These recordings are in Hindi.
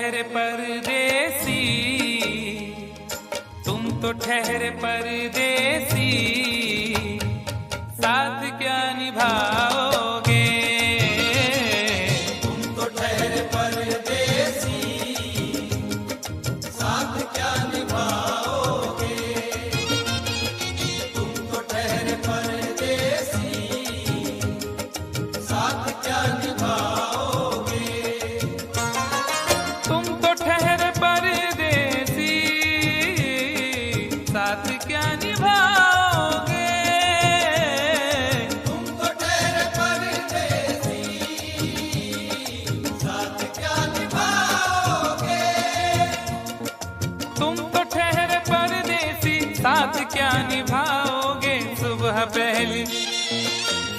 ठहरे परदेसी, तुम तो ठहरे परदेसी, साथ क्या निभाओगे? तुम तो ठहरे परदेसी, साथ क्या निभाओगे? तुम तो ठहरे परदेसी, साथ क्या निभाओगे? तुम तो ठहरे परदेसी, साथ क्या निभाओगे? तुम तो ठहरे परदेसी, साथ क्या निभाओगे? तुम तो ठहरे परदेसी, साथ क्या निभाओगे? सुबह पहली,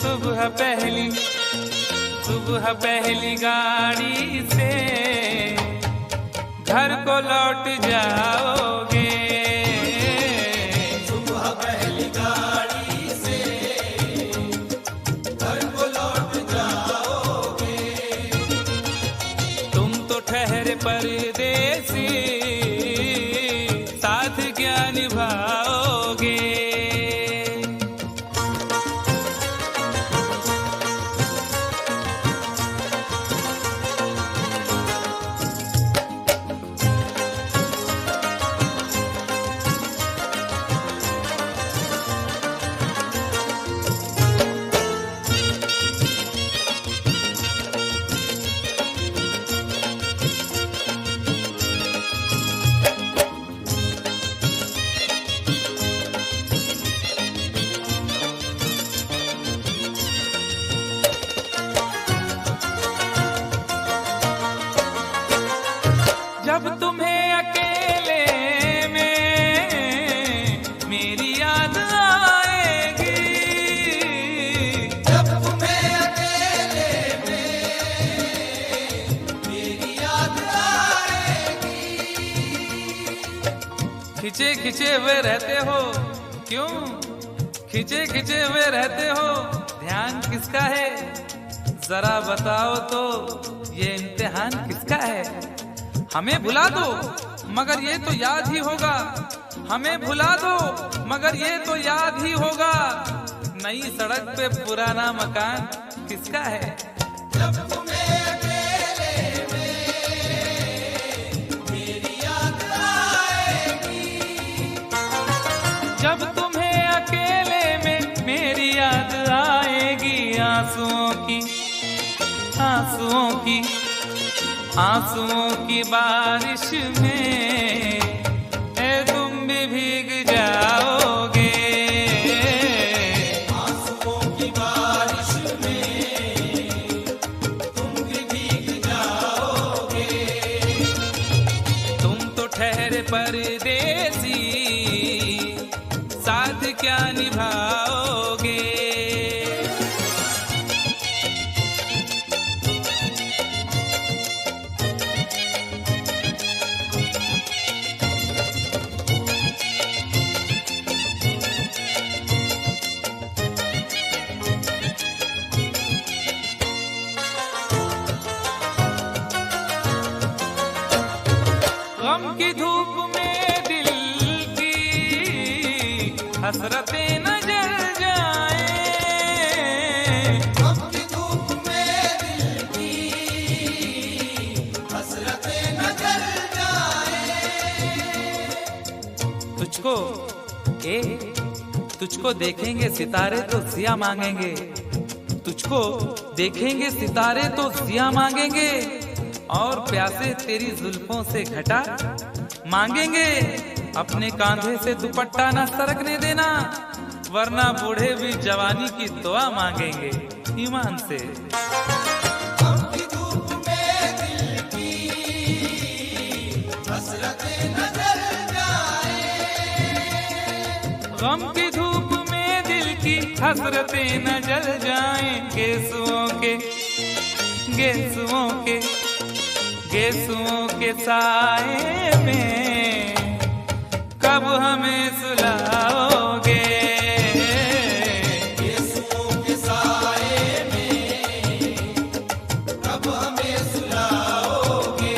सुबह पहली, सुबह पहली गाड़ी से घर को लौट जाओगे। सुबह पहली गाड़ी से घर को लौट जाओगे। तुम तो ठहरे परदेसी, साथ क्या निभाओगे? जब तुम्हें अकेले में मेरी याद आएगी, जब तुम्हें अकेले में मेरी याद आएगी। खिंचे खिंचे हुए रहते हो क्यों? खिंचे खिंचे हुए रहते हो, ध्यान किसका है? जरा बताओ तो, ये इम्तिहान किसका है? हमें भुला दो मगर ये तो याद ही होगा, हमें भुला दो मगर ये तो याद ही होगा। नई सड़क पे पुराना मकान किसका है? जब तुम्हें अकेले में मेरी याद आएगी। जब तुम्हें अकेले में मेरी याद आएगी, आंसुओं की, आंसुओं की, आंसुओं की बारिश में ए तुम भी भीग जाओगे। आंसुओं की बारिश में तुम भी भीग जाओगे। तुम तो ठहरे परदेसी, साथ क्या निभाओगे? गम की धूप में दिल की हसरतें न जल जाए। गम की धूप में दिल की हसरतें न जल जाए। तुझको तुझको देखेंगे सितारे तो जिया मांगेंगे, तुझको देखेंगे सितारे तो जिया मांगेंगे, और प्यासे तेरी जुल्फों से घटा मांगेंगे। अपने कांधे से दुपट्टा न सरकने देना, वरना बूढ़े भी जवानी की दुआ मांगेंगे ईमान से। गम की धूप में दिल की हसरतें न जल जाए। गम की धूप में दिल की हसरतें न जल जाएं। गेसुओं के, गेसुओं के, गेसुओं के साए में कब हमें सुलाओगे? गेसुओं के साए में कब हमें सुलाओगे?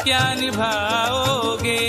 क्या निभाओगे।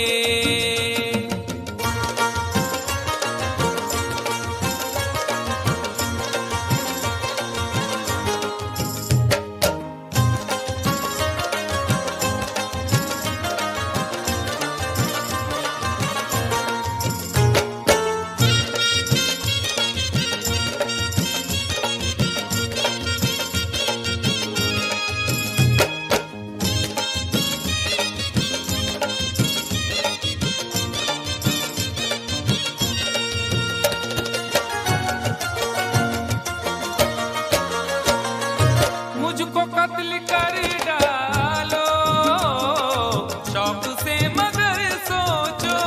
मुझको कत्ल कर डालो शौक से मगर सोचो।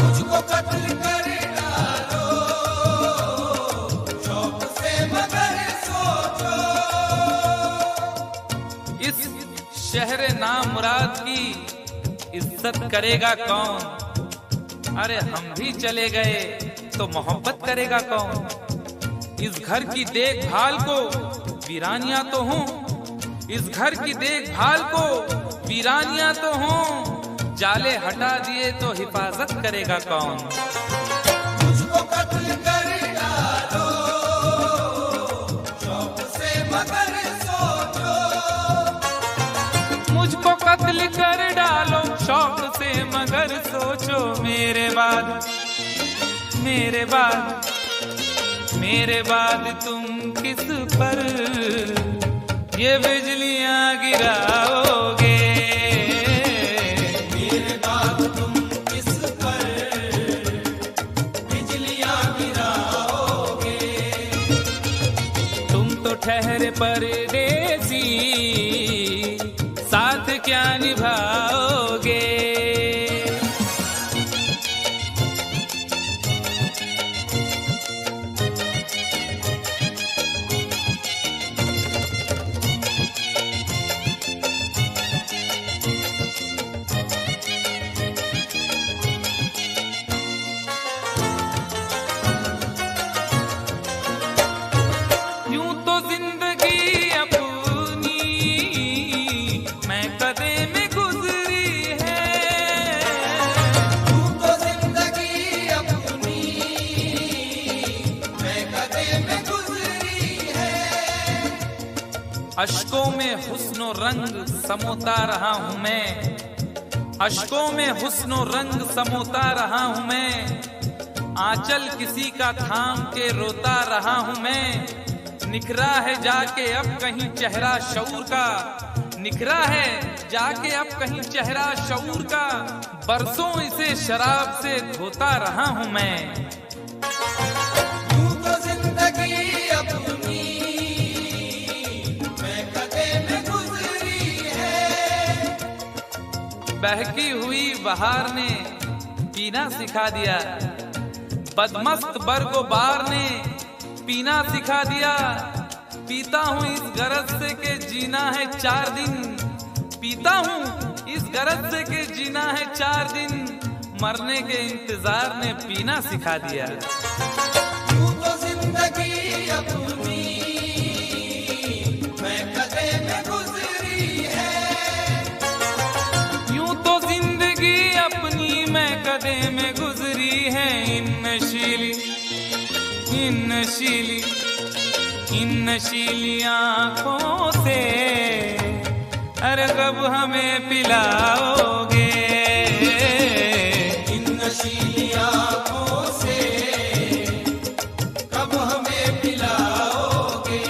मुझको कत्ल कर डालो शौक से मगर सोचो। इस शहर नामुराद की इज्जत करेगा कौन। अरे हम भी चले गए तो मोहब्बत करेगा कौन। इस घर की देखभाल को वीरानियां तो हूँ, इस घर की देखभाल को वीरानियां तो हूँ। जाले हटा दिए तो हिफाजत करेगा कौन। मुझको कत्ल कर डालो शौक से मगर सोचो। मुझको कत्ल कर डालो शौक से मगर सोचो। मेरे बाद मेरे बाद मेरे बाद तुम किस पर ये बिजलियां गिराओगे। मेरे बाद तुम किस पर बिजलियां गिराओगे। तुम तो ठहरे परदेसी साथ क्या निभाओगे। यूं तो जिंदगी अपनी मैं कदे में गुजरी है। यूं तो जिंदगी अपनी मैं कदे में गुजरी है। अश्कों में हुस्नो रंग समोता रहा हूं मैं। अश्कों में हुस्नो रंग समोता रहा हूं मैं। आंचल किसी का थाम के रोता रहा हूं मैं। निखरा है जाके अब कहीं चेहरा शऊर का। निखरा है जाके अब कहीं चेहरा शऊर का। बरसों इसे शराब से धोता रहा हूं मैं। यूं तो जिंदगी अपनी मैं कदे में गुजरी है। बहकी हुई बहार ने पीना सिखा दिया। बदमस्त बरगो बार ने पीना सिखा दिया। पीता हूँ इस गरज से के जीना है 4 दिन। पीता हूँ इस गरज से के जीना है 4 दिन। मरने के इंतजार ने पीना सिखा दिया। यूं तो जिंदगी अपनी मैं कदे में गुजरी है। यूं तो जिंदगी अपनी मैं कदे में गुजरी है। इन नशीली आंखों से अरे कब हमें पिलाओगे। इन नशीली आंखों से कब हमें पिलाओगे।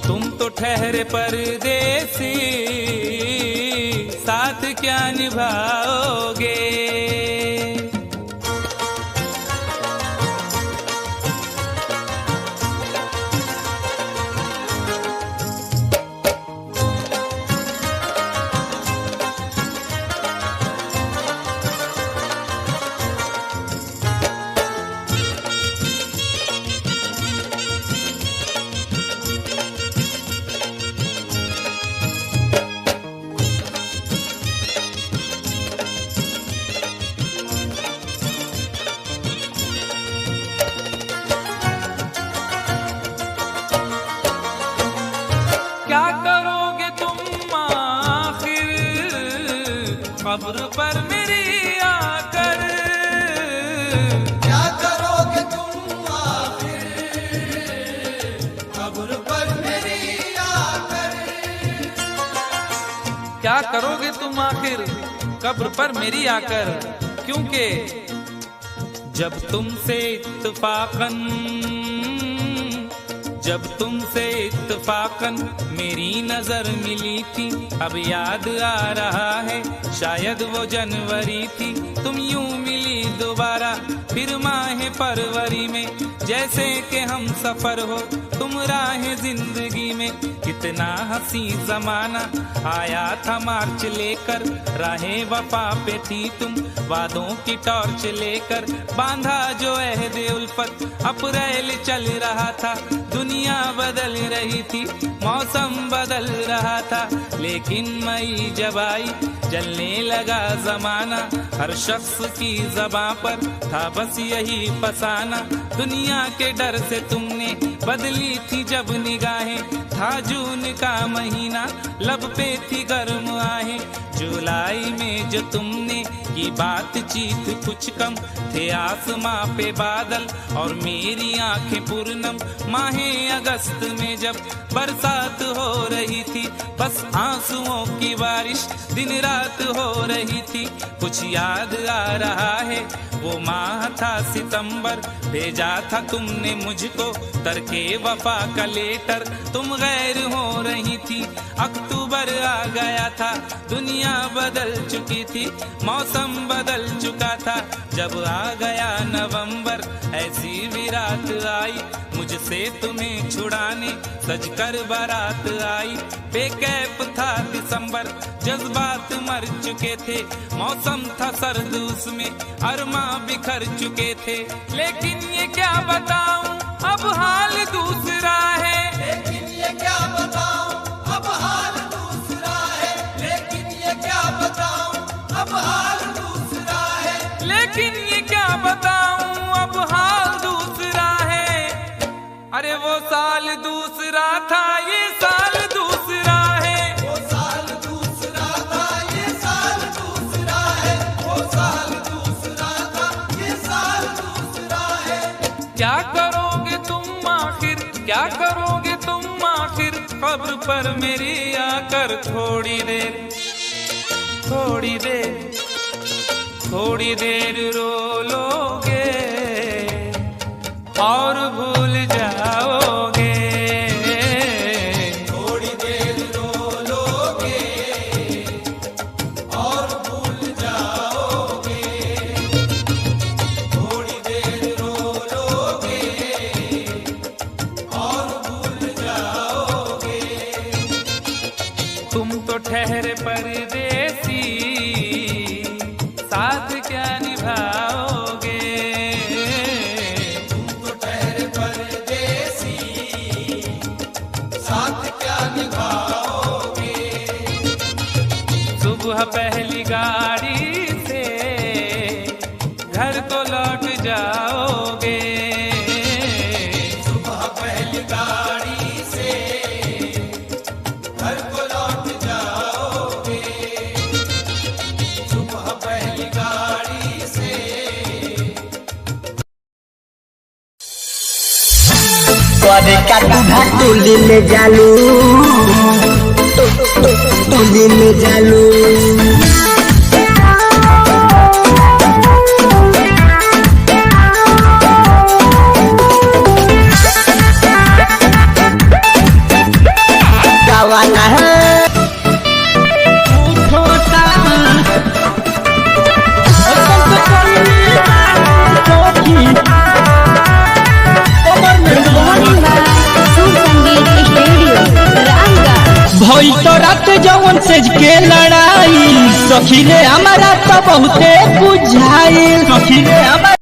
तुम तो ठहरे परदेसी साथ क्या निभाओगे। कब्र पर मेरी आकर। क्या करोगे तुम आखिर कब्र पर मेरी आकर। क्या करोगे तुम आखिर कब्र पर मेरी आकर, क्योंकि जब तुमसे इत्तफाकन मेरी नजर मिली थी, अब याद आ रहा है शायद वो जनवरी थी। तुम यूं मिली दोबारा फिर माह फरवरी में, जैसे कि हम सफर हो तुम राह जिंदगी में। कितना हंसी जमाना आया था मार्च लेकर, राहे वफा पे थी तुम वादों की टॉर्च लेकर। बांधा जो अहदे उल्फत अप्रैल चल रहा था, दुनिया बदल रही थी मौसम बदल रहा था। लेकिन मई जब आई जलने लगा जमाना, हर शख्स की ज़बां पर था बस यही फसाना। दुनिया के डर से तुमने बदली थी जब निगाहें, था जून का महीना लब पे थी गर्म आहें। जुलाई में जो तुमने की बातचीत कुछ कम थे आसमां पे बादल और मेरी आंखें पूर्णम। माहे अगस्त में जब बरसात हो रही थी, बस आंसुओं की बारिश दिन रात हो रही थी। कुछ याद आ रहा है वो माह था सितंबर, भेजा था तुमने मुझको तरके वफा का लेटर। तुम गैर हो रही थी, अक्टूबर आ गया था, दुनिया बदल चुकी थी, मौसम बदल चुका था। जब आ गया नवंबर ऐसी भी रात आई, मुझसे तुम्हें छुड़ाने सजकर बारात आई। बेकैफ था दिसंबर, जज्बात मर चुके थे, मौसम था सर्द उसमें अरमा बिखर चुके थे। लेकिन ये क्या बताऊं अब हाल दूसरा है, लेकिन ये क्या बताऊं अब हाल दूसरा है। लेकिन ये क्या बताऊं अब हाल दूसरा है। लेकिन ये क्या बताऊं अब हाल दूसरा है। अरे वो साल दूसरा था ये साल दूसरा है। वो साल दूसरा था ये साल दूसरा है। वो साल दूसरा था ये साल दूसरा है। क्या करोगे तुम आखिर, क्या करोगे तुम आखिर कब्र पर मेरी आकर। थोड़ी देर थोड़ी देर थोड़ी देर रो लोगे और भूल जाओगे। थोड़ी देर रो लोगे और भूल जाओगे। थोड़ी देर रो लोगे और भूल जाओगे। तुम तो ठहरे परदेसी, साथ क्या निभाओगे। तुम तो ठहरे परदेसी, साथ क्या निभाओगे। सुबह पहली गाड़ी से घर को लौट जाओगे। सुबह पहली गाड़ी से घर को लौट जाओगे। सुबह पहली गाड़ी से करे का दूधा टोली में जालू, टोली में जालू। गावाना है छोटा भई तो रात जवन सेज के लड़ाई, सखी रे हमारा तो बहुते बुझाई। सखी रे हमारा